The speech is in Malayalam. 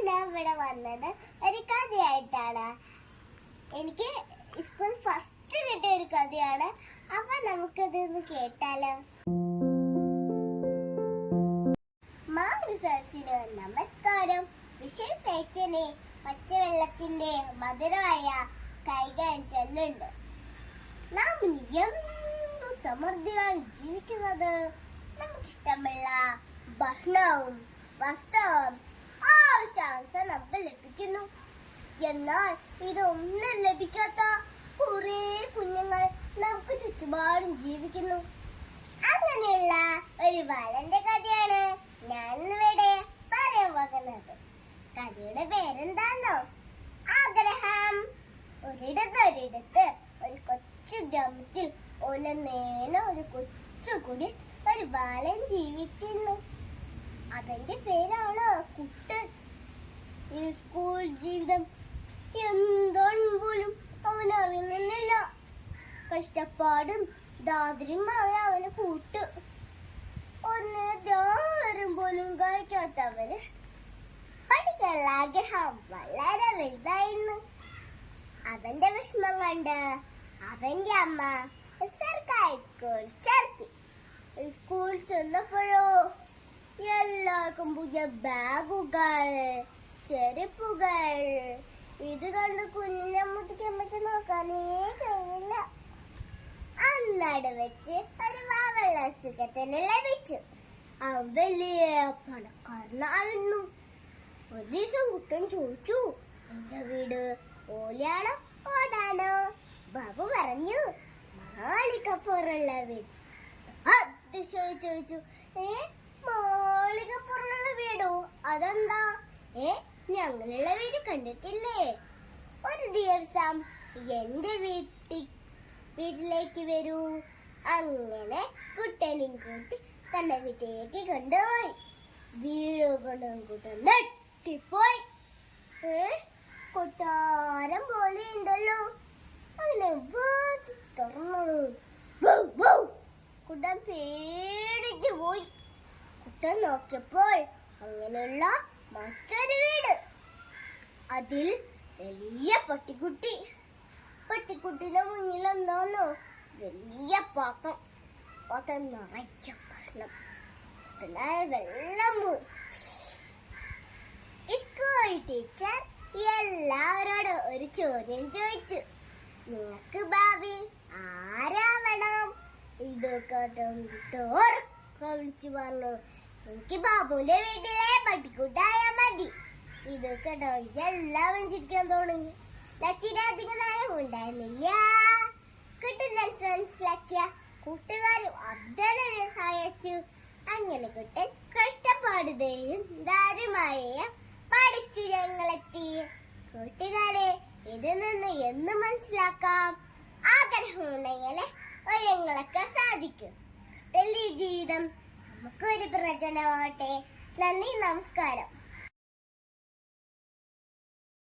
ഞാൻ ഇവിടെ വന്നത് ഒരു കഥയായിട്ടാണ്. എനിക്ക് സ്കൂൾ ഫസ്റ്റ് കിട്ടിയ ഒരു കഥയാണ്. അപ്പൊ നമുക്കതൊന്ന് കേട്ടാലോ. മാമന് നമസ്കാരം. വിശേഷനെ പച്ചവെള്ളത്തിന്റെ മധുരമായ കൈകൾ ചെല്ലുണ്ട്. നാം എന്തു സമൃദ്ധിയാണ് ജീവിക്കുന്നത്. നമുക്കിഷ്ടമുള്ള ഭക്ഷണവും വസ്ത്രവും ആവശ്യാനുസരണം നമുക്ക് ലഭിക്കുന്നു. എന്നാൽ ഇതൊന്നും ലഭിക്കാത്ത കുറെ കുഞ്ഞുങ്ങൾ നമുക്ക് ചുറ്റുപാടും ജീവിക്കുന്നു. അങ്ങനെയുള്ള ഒരു ബാലന്റെ കഥയാണ് ഞാൻ ഇവിടെ പറയാൻ പോകുന്നത്. കഥയുടെ പേരെന്താന്നോ? ആഗ്രഹം. ഒരിടത്ത് ഒരു കൊച്ചു ഗ്രാമത്തിൽ ഒലമേന ഒരു കൊച്ചുകുടിൽ ഒരു ബാലൻ ജീവിച്ചിരുന്നു. അവന്റെ പേരാണ് കുട്ടൻ. ഈ സ്കൂൾ ജീവിതം എന്താണെന്ന് പോലും അവൻ അറിയുന്നില്ല. കഷ്ടപ്പാടും ദാരിദ്ര്യമായ അവന് കൂട്ട്. ഒന്നും പോലും കഴിക്കാത്തവന് പഠിക്കാനുള്ള ആഗ്രഹം വളരെ വലുതായിരുന്നു. അവന്റെ വിഷമം കണ്ട് അവന്റെ അമ്മ സർക്കാർ സ്കൂൾ ചേർത്തി. സ്കൂൾ ചെന്നപ്പോഴോ എല്ലാവർക്കും പുതിയ ബാഗുകൾ, ചെരുപ്പുകൾ. ഇത് കണ്ട് കുഞ്ഞിനെ അമ്മയ്ക്ക് നോക്കാനേ കഴിയില്ല. അന്നാട് വെച്ച് ഒരു വാവള്ള സുഖത്തിന് ലഭിച്ചു. അവൻ വലിയ പണക്കാരനായിരുന്നു. ഒരു ദിവസം കുട്ടൻ ചോദിച്ചു, എന്റെ വീട് ഓലാണോ ഓടാണോ? ബാബു പറഞ്ഞു, മാളികപ്പുറമുള്ള വീട്. ചോദിച്ചു, മാളികപ്പുറമുള്ള വീടോ? അതെന്താ? ഞങ്ങളുള്ള വീട് കണ്ടിട്ടില്ലേ? ഒരു ദിവസം എന്റെ വീട്ടിലേക്ക് വരൂ. അങ്ങനെ കുട്ടനും കൂട്ടി തന്റെ വീട്ടിലേക്ക് കൊണ്ടുപോയി. വീട് കൊണ്ടും നെട്ടിപ്പോയി. കൊട്ടാരം പോലെ ഉണ്ടല്ലോ. അങ്ങനെ തുറന്നു. കുട്ടൻ പേടിച്ചു പോയി. കുട്ടൻ നോക്കിയപ്പോൾ അങ്ങനെയുള്ള മറ്റൊരു വീട്. അതിൽ വലിയ പട്ടിക്കുട്ടി. പട്ടിക്കുട്ടിയുടെ മുന്നിൽ എന്താന്നോ? വലിയ പാത്രം നിറയ്ക്ക ഭക്ഷണം. വെള്ളം. സ്കൂൾ ടീച്ചർ എല്ലാവരോടും ഒരു ചോദ്യം ചോദിച്ചു, നിങ്ങൾക്ക് ഭാവി ആരാവണം? ഇതൊക്കെ വിളിച്ചു പറഞ്ഞു, എനിക്ക് ബാബുവിന്റെ വീട്ടിലെ പട്ടിക്കുട്ടായ മതി. ഇതൊക്കെ എല്ലാവരും ചിരിക്കാൻ തുടങ്ങി. ലക്ഷ്യധികം നേരം ഉണ്ടായിരുന്നില്ല. കുട്ടനെ മനസ്സിലാക്കിയ കൂട്ടുകാരും അബ്ദുലിനെ സഹായിച്ചു. അങ്ങനെ കുട്ടൻ കഷ്ടപ്പാടുകയും ദാരുമായ പഠിച്ചു ഞങ്ങളെത്തി. കൂട്ടുകാരെ, ഇതിൽ നിന്ന് എന്ന് മനസ്സിലാക്കാം, ആഗ്രഹമുണ്ടെങ്കിൽ ഞങ്ങളൊക്കെ സാധിക്കും. കുട്ടന്റെ ജീവിതം നമുക്കൊരു പ്രചോദനമാവട്ടെ. നന്ദി, നമസ്കാരം.